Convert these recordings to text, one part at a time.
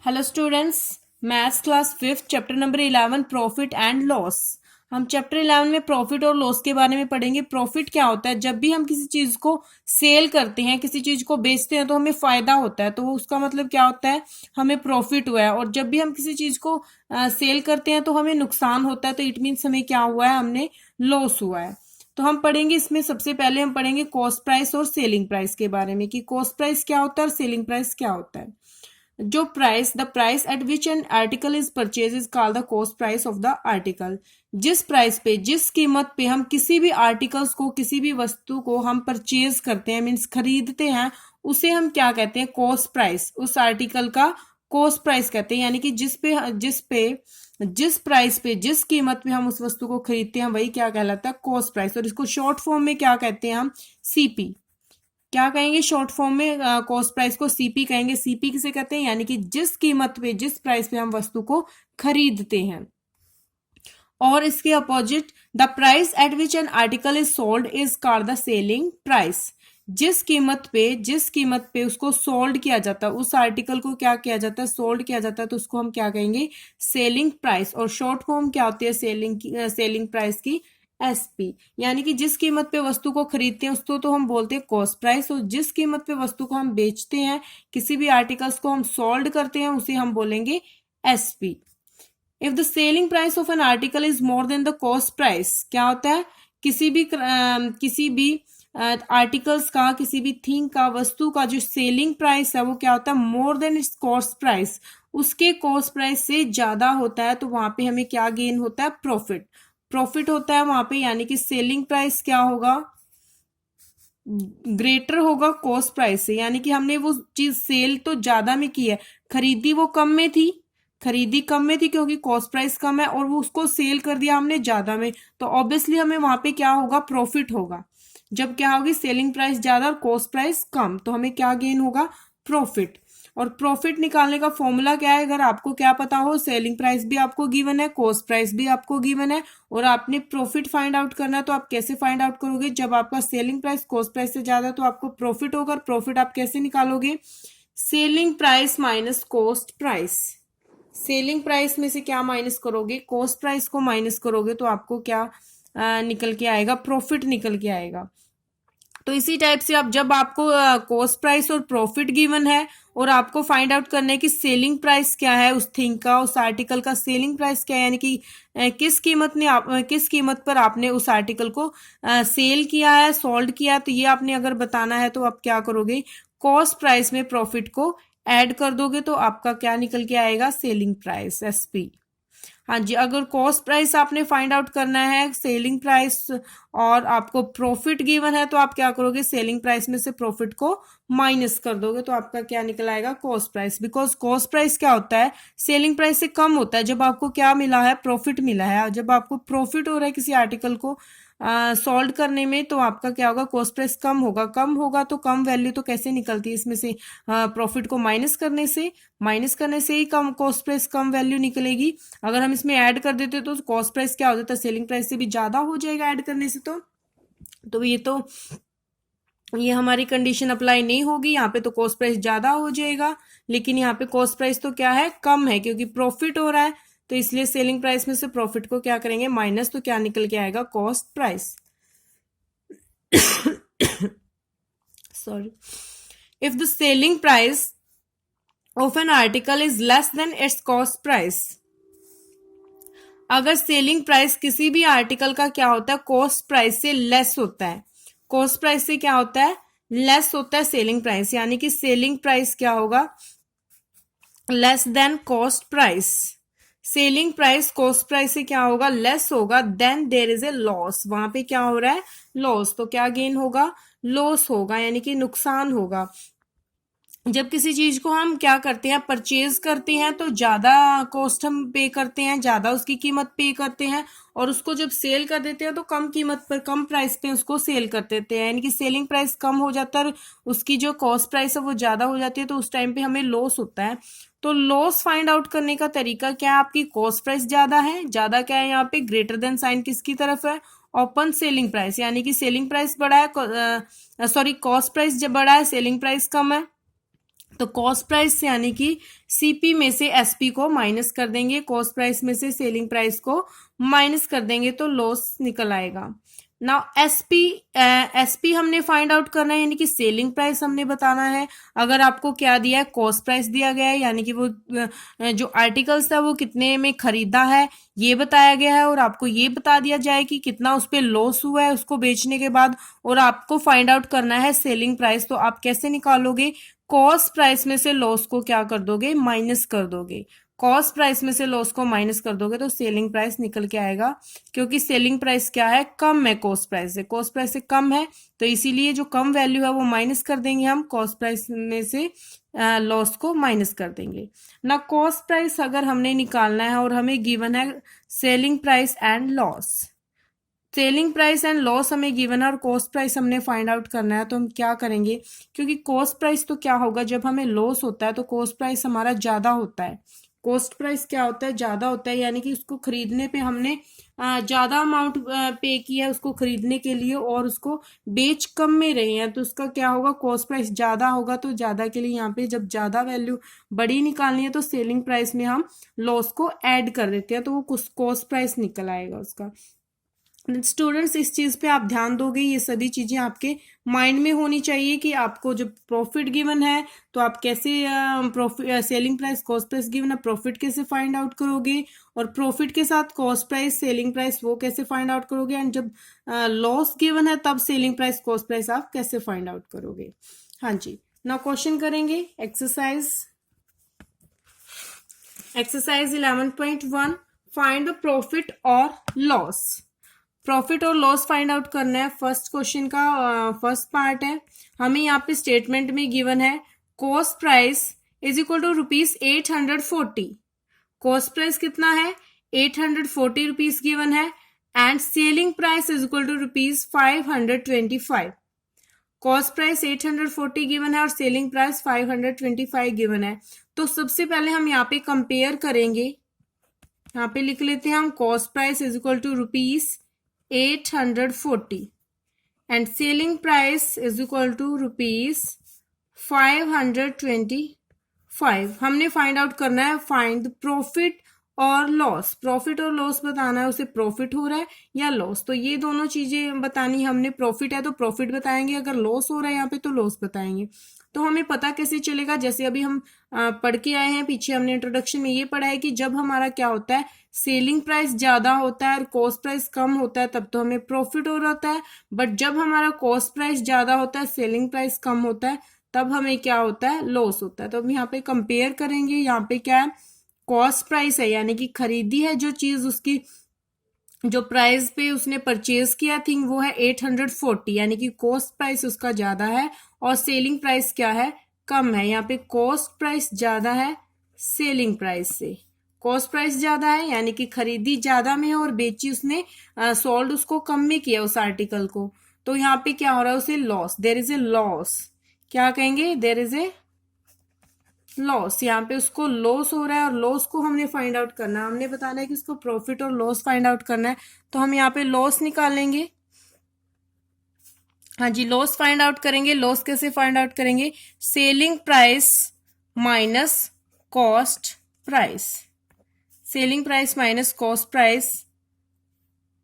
Hello students, maths class fifth chapter number 11 profit and loss. हम chapter 11 में profit और loss के बारे में पढ़ेंगे। प्रॉफिट क्या होता है? जब भी हम किसी चीज को सेल करते हैं, किसी चीज को बेचते हैं तो हमें फायदा होता है, तो उसका मतलब क्या होता है? हमें प्रॉफिट हुआ है। और जब भी हम किसी चीज को सेल करते हैं तो हमें नुकसान होता है, तो इट मीन्स हमें क्या हुआ है? हमने लॉस हुआ है। तो हम पढ़ेंगे इसमें, सबसे पहले हम पढ़ेंगे कॉस्ट प्राइस और सेलिंग प्राइस के बारे में कि कॉस्ट प्राइस क्या होता है और सेलिंग प्राइस क्या होता है। जो price, the price at which an article is purchase is called the cost price of the article. जिस प्राइस पे, जिस कीमत पे हम किसी भी आर्टिकल्स को, किसी भी वस्तु को हम परचेज करते हैं, मीन्स खरीदते हैं, उसे हम क्या कहते हैं? Cost price. उस आर्टिकल का कॉस्ट प्राइस कहते हैं, यानी कि जिस प्राइस पे, जिस कीमत पे हम उस वस्तु को खरीदते हैं वही क्या कहलाता है? Cost price. और इसको शॉर्ट फॉर्म में क्या कहते हैं? हम सीपी। क्या कहेंगे शॉर्ट फॉर्म में? कॉस्ट प्राइस को सीपी कहेंगे। सीपी किसे कहते हैं? यानी कि जिस कीमत पे, जिस प्राइस पे हम वस्तु को खरीदते हैं। और इसके opposite, the price at which an article is sold is called the selling price. जिस कीमत पे उसको सोल्ड किया जाता है, उस आर्टिकल को क्या किया जाता है? सोल्ड किया जाता है, तो उसको हम क्या कहेंगे? Selling price. और शॉर्ट फॉर्म क्या होती है सेलिंग प्राइस की? एसपी। यानी कि जिस कीमत पे वस्तु को खरीदते हैं उसको तो हम बोलते हैं कॉस्ट प्राइस, और जिस कीमत पे वस्तु को हम बेचते हैं, किसी भी आर्टिकल्स को हम सोल्ड करते हैं, उसे हम बोलेंगे SP. If the selling price of an article is more than the cost price, क्या होता है? किसी भी आर्टिकल्स का, किसी भी थिंग का, वस्तु का जो सेलिंग प्राइस है वो क्या होता है? More than it's cost price. उसके कॉस्ट प्राइस से ज्यादा होता है, तो वहां पे हमें क्या गेन होता है? प्रॉफिट। प्रॉफिट होता है वहां पे, यानी कि सेलिंग प्राइस क्या होगा? ग्रेटर होगा कॉस्ट प्राइस से। यानी कि हमने वो चीज सेल तो ज्यादा में की है, खरीदी वो कम में थी, खरीदी कम में थी क्योंकि कॉस्ट प्राइस कम है, और वो उसको सेल कर दिया हमने ज्यादा में, तो ऑब्वियसली हमें वहां पे क्या होगा? प्रॉफिट होगा। जब क्या होगी? सेलिंग प्राइस ज्यादा और कॉस्ट प्राइस कम, तो हमें क्या गेन होगा? प्रॉफिट। और प्रॉफिट निकालने का फॉर्मूला क्या है? अगर आपको क्या पता हो, सेलिंग प्राइस भी आपको गिवन है, कॉस्ट प्राइस भी आपको गिवन है, और आपने प्रॉफिट फाइंड आउट करना है, तो आप कैसे फाइंड आउट करोगे? जब आपका सेलिंग प्राइस कॉस्ट प्राइस से ज्यादा तो आपको प्रॉफिट होगा। और प्रॉफिट आप कैसे निकालोगे? Selling price minus cost price. Selling price में से क्या माइनस करोगे? कॉस्ट प्राइस को माइनस करोगे, तो आपको क्या निकल के आएगा? प्रॉफिट निकल के आएगा। तो इसी टाइप से आप, जब आपको कॉस्ट प्राइस और प्रॉफिट गिवन है और आपको फाइंड आउट करना है कि सेलिंग प्राइस क्या है उस थिंग का, उस आर्टिकल का सेलिंग प्राइस क्या है, यानी कि किस कीमत पर आपने उस आर्टिकल को सेल किया है, सोल्ड किया, तो ये आपने अगर बताना है तो आप क्या करोगे? कॉस्ट प्राइस में प्रॉफिट को ऐड कर दोगे, तो आपका क्या निकल के आएगा? Selling price, SP. हाँ जी, अगर कॉस्ट प्राइस आपने फाइंड आउट करना है, सेलिंग प्राइस, और आपको प्रॉफिट गिवन है, तो आप क्या करोगे? सेलिंग प्राइस में से प्रॉफिट को माइनस कर दोगे, तो आपका क्या निकल आएगा? Cost price. Because cost price क्या होता है? सेलिंग प्राइस से कम होता है। जब आपको क्या मिला है? प्रॉफिट मिला है। जब आपको प्रॉफिट हो रहा है किसी आर्टिकल को सोल्ड करने में, तो आपका क्या होगा? कॉस्ट प्राइस कम होगा। कम होगा तो कम वैल्यू तो कैसे निकलती है इसमें से? प्रॉफिट को माइनस करने से ही कम कॉस्ट प्राइस कम वैल्यू निकलेगी। अगर हम इसमें ऐड कर देते तो कॉस्ट प्राइस क्या हो जाता है? सेलिंग प्राइस से भी ज्यादा हो जाएगा ऐड करने से। ये हमारी कंडीशन अप्लाई नहीं होगी। यहाँ पे तो कॉस्ट प्राइस ज्यादा हो जाएगा, लेकिन यहाँ पे कॉस्ट प्राइस तो क्या है? कम है, क्योंकि प्रॉफिट हो रहा है, तो इसलिए सेलिंग प्राइस में से प्रॉफिट को क्या करेंगे? माइनस। तो क्या निकल के आएगा? Cost price. Sorry. If the selling price of an article is less than it's cost price, अगर सेलिंग प्राइस किसी भी आर्टिकल का क्या होता है? कॉस्ट प्राइस से लेस होता है। कॉस्ट प्राइस से क्या होता है? लेस होता है सेलिंग प्राइस, यानी कि सेलिंग प्राइस क्या होगा? Less than cost price. Selling price cost price से क्या होगा? लेस होगा। Then there is a loss, वहां पे क्या हो रहा है? लॉस। तो क्या गेन होगा? लॉस होगा, यानी कि नुकसान होगा। जब किसी चीज को हम क्या करते हैं? परचेज करते हैं, तो ज्यादा कॉस्ट हम पे करते हैं, ज्यादा उसकी कीमत पे करते हैं, और उसको जब सेल कर देते हैं तो कम कीमत पर, कम प्राइस पे उसको सेल कर देते हैं, यानी कि सेलिंग प्राइस कम हो जाता है, उसकी जो कॉस्ट प्राइस है वो ज्यादा हो जाती है, तो उस टाइम पे हमें लॉस होता है। तो लॉस फाइंड आउट करने का तरीका क्या है? आपकी कॉस्ट प्राइस ज्यादा है, ज्यादा क्या है यहाँ पे? ग्रेटर देन साइन किसकी तरफ है? ओपन सेलिंग प्राइस, यानी कि सेलिंग प्राइस बड़ा है, सॉरी, कॉस्ट प्राइस जब बड़ा है, सेलिंग प्राइस कम है, तो कॉस्ट प्राइस से यानी कि सीपी में से एसपी को माइनस कर देंगे, कॉस्ट प्राइस में से सेलिंग प्राइस को माइनस कर देंगे तो लॉस निकल आएगा। नाउ एसपी, एसपी हमने फाइंड आउट करना है यानी कि सेलिंग प्राइस हमने बताना है। अगर आपको क्या दिया है, कॉस्ट प्राइस दिया गया है यानी कि वो जो आर्टिकल्स था वो कितने में खरीदा है ये बताया गया है, और आपको ये बता दिया जाए कि कितना उस पर लॉस हुआ है उसको बेचने के बाद, और आपको फाइंड आउट करना है सेलिंग प्राइस। तो आप कैसे निकालोगे, कॉस्ट प्राइस में से लॉस को क्या कर दोगे, माइनस कर दोगे। कॉस्ट प्राइस में से लॉस को माइनस कर दोगे तो सेलिंग प्राइस निकल के आएगा, क्योंकि सेलिंग प्राइस क्या है, कम है कॉस्ट प्राइस से, कॉस्ट प्राइस से कम है, तो इसीलिए जो कम वैल्यू है वो माइनस कर देंगे हम, कॉस्ट प्राइस में से लॉस को माइनस कर देंगे ना। कॉस्ट प्राइस अगर हमने निकालना है और हमें गिवन है selling price and loss, selling price and loss हमें गिवन है और कॉस्ट प्राइस हमने फाइंड आउट करना है, तो हम क्या करेंगे, क्योंकि कॉस्ट प्राइस तो क्या होगा, जब हमें लॉस होता है तो कॉस्ट प्राइस हमारा ज्यादा होता है। कॉस्ट प्राइस क्या होता है, ज्यादा होता है, यानी कि उसको खरीदने पे हमने ज्यादा अमाउंट पे किया है उसको खरीदने के लिए, और उसको बेच कम में रहे हैं, तो उसका क्या होगा, कॉस्ट प्राइस ज्यादा होगा। तो ज्यादा के लिए यहाँ पे जब ज्यादा वैल्यू बड़ी निकालनी है तो सेलिंग प्राइस में हम लॉस को ऐड कर देते हैं, तो वो कॉस्ट प्राइस निकल आएगा उसका। स्टूडेंट्स इस चीज पे आप ध्यान दोगे, ये सभी चीजें आपके माइंड में होनी चाहिए कि आपको जब प्रॉफिट गिवन है तो आप कैसे profit, selling price, cost price given है, प्रॉफिट कैसे फाइंड आउट करोगे, और प्रॉफिट के साथ कॉस्ट प्राइस, सेलिंग प्राइस वो कैसे फाइंड आउट करोगे, एंड जब लॉस गिवन है तब सेलिंग प्राइस, कॉस्ट प्राइस आप कैसे फाइंड आउट करोगे। हाँ जी, नाउ क्वेश्चन करेंगे एक्सरसाइज 11.1, फाइंड द प्रॉफिट और लॉस। प्रॉफिट और लॉस फाइंड आउट करना है, फर्स्ट क्वेश्चन का फर्स्ट पार्ट है। हमें यहाँ पे स्टेटमेंट में गिवन है cost price is equal to ₹840। Cost price कितना है, 840 रुपीज गिवन है, and selling price is equal to ₹525। Cost price 840 given है और सेलिंग प्राइस 525 गिवन है। तो सबसे पहले हम यहाँ पे कंपेयर करेंगे, यहाँ पे लिख लेते हैं हम cost price is equal to ₹840 and selling price is equal to ₹525। हमने फाइंड आउट करना है, फाइंड प्रॉफिट और लॉस। प्रॉफिट और लॉस बताना है, उसे प्रॉफिट हो रहा है या लॉस, तो ये दोनों चीजें बतानी। हमने प्रॉफिट है तो प्रॉफिट बताएंगे, अगर लॉस हो रहा है यहाँ पे तो लॉस बताएंगे। तो हमें पता कैसे चलेगा, जैसे अभी हम पढ़ के आए हैं, पीछे हमने इंट्रोडक्शन में ये पढ़ा है कि जब हमारा क्या होता है, सेलिंग प्राइस ज्यादा होता है और कॉस्ट प्राइस कम होता है तब तो हमें प्रॉफिट हो रहा है, बट जब हमारा कॉस्ट प्राइस ज्यादा होता है, सेलिंग प्राइस कम होता है, तब हमें क्या होता है, लॉस होता है। तो हम यहाँ पे कंपेयर करेंगे, यहाँ पे क्या है, कॉस्ट प्राइस है यानी कि खरीदी है जो चीज, उसकी जो प्राइस पे उसने परचेज किया थिंग वो है 840, यानी कि कॉस्ट प्राइस उसका ज्यादा है और सेलिंग प्राइस क्या है, कम है। यहाँ पे कॉस्ट प्राइस ज्यादा है सेलिंग प्राइस से, कॉस्ट प्राइस ज्यादा है यानी कि खरीदी ज्यादा में है और बेची उसने, सोल्ड उसको कम में किया उस आर्टिकल को, तो यहाँ पे क्या हो रहा है, उसे loss, there is a loss. क्या कहेंगे, देयर इज ए लॉस, यहाँ पे उसको लॉस हो रहा है और लॉस को हमने फाइंड आउट करना है। हमने बताना है कि उसको प्रॉफिट और लॉस फाइंड आउट करना है, तो हम यहाँ पे लॉस निकालेंगे। हाँ जी, लॉस फाइंड आउट करेंगे। लॉस कैसे फाइंड आउट करेंगे, selling price minus cost price, selling price minus cost price,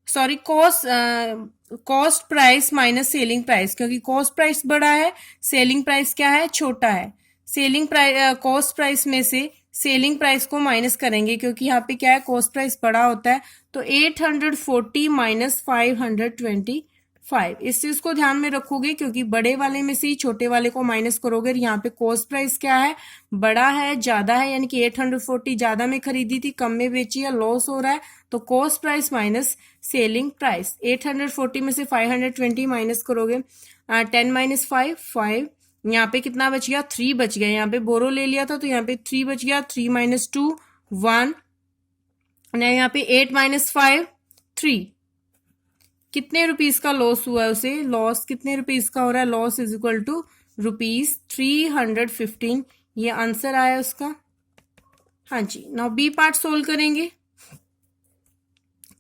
sorry cost price minus selling price, क्योंकि कॉस्ट प्राइस बड़ा है, सेलिंग प्राइस क्या है, छोटा है। सेलिंग प्राइस, कॉस्ट प्राइस में से सेलिंग प्राइस को माइनस करेंगे, क्योंकि यहाँ पे क्या है, कॉस्ट प्राइस बड़ा होता है, तो 840 माइनस 525, इस चीज को ध्यान में रखोगे, क्योंकि बड़े वाले में से ही छोटे वाले को माइनस करोगे। यहाँ पे कॉस्ट प्राइस क्या है, बड़ा है, ज्यादा है, यानी कि 840 ज्यादा में खरीदी थी, कम में बेची है, लॉस हो रहा है, तो cost price minus selling price. 840 में से 520 माइनस करोगे, 10 माइनस 5 5, यहाँ पे कितना बच गया, 3 बच गया। यहाँ पे बोरो ले लिया था तो यहाँ पे 3 बच गया, 3 माइनस 2 1, यहाँ पे 8 माइनस 5 3। कितने रुपीस का लॉस हुआ है उसे, लॉस कितने रुपीस का हो रहा है, लॉस इज इक्वल टू ₹315, ये आंसर आया उसका। हाँ जी, नाउ बी पार्ट सोल्व करेंगे।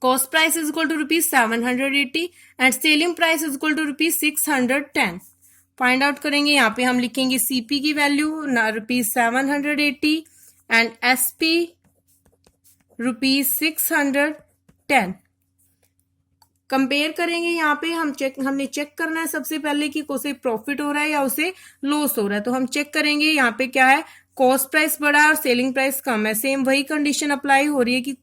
Cost price is equal to ₹780 and selling price is equal to ₹610। Find out करेंगे। यहाँ पे हम लिखेंगे सीपी की वैल्यू ₹780 एंड एसपी ₹610। कंपेयर करेंगे। यहाँ पे हमने चेक करना है सबसे पहले कि उसे प्रॉफिट हो रहा है या उसे लॉस हो रहा है। तो हम चेक करेंगे यहाँ पे क्या है, कॉस्ट प्राइस बड़ा है और सेलिंग प्राइस कम है। सेम वही कंडीशन अप्लाई हो रही है कि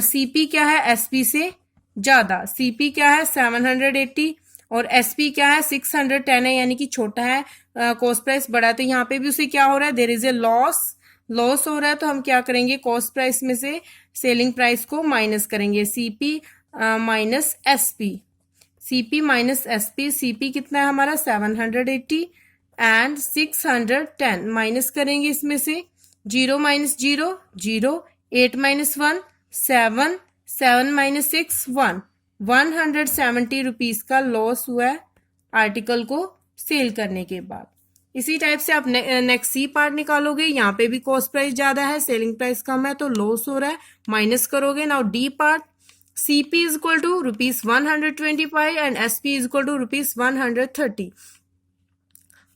सीपी क्या है, एसपी से ज्यादा। सीपी क्या है 780 और एसपी क्या है 610 है, यानी कि छोटा है, कॉस्ट प्राइस बड़ा है। तो यहाँ पे भी उसे क्या हो रहा है, देयर इज ए लॉस हो रहा है। तो हम क्या करेंगे, कॉस्ट प्राइस में से सेलिंग प्राइस को माइनस करेंगे, CP minus SP. CP minus SP, CP कितना है हमारा 780 एंड 610 माइनस करेंगे इसमें से 0 माइनस 0 0, 8 माइनस 1 7, 7 माइनस 6 1, 170 रुपीज का लॉस हुआ है आर्टिकल को सेल करने के बाद। इसी टाइप से आप नेक्स्ट सी पार्ट निकालोगे। यहाँ पे भी कॉस्ट प्राइस ज्यादा है, सेलिंग प्राइस कम है, तो लॉस हो रहा है, माइनस करोगे। Now D part, CP is equal to ₹125 and SP is equal to ₹130।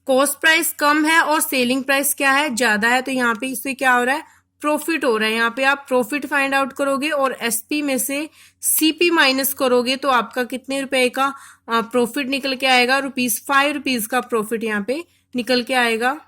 Cost price कम है और सेलिंग प्राइस क्या है, ज्यादा है, तो यहाँ पे इससे क्या हो रहा है, प्रॉफिट हो रहा है। यहाँ पे आप प्रॉफिट फाइंड आउट करोगे और SP में से CP माइनस करोगे तो आपका कितने रुपए का प्रॉफिट निकल के आएगा, ₹5 का प्रॉफिट यहाँ पे निकल के आएगा।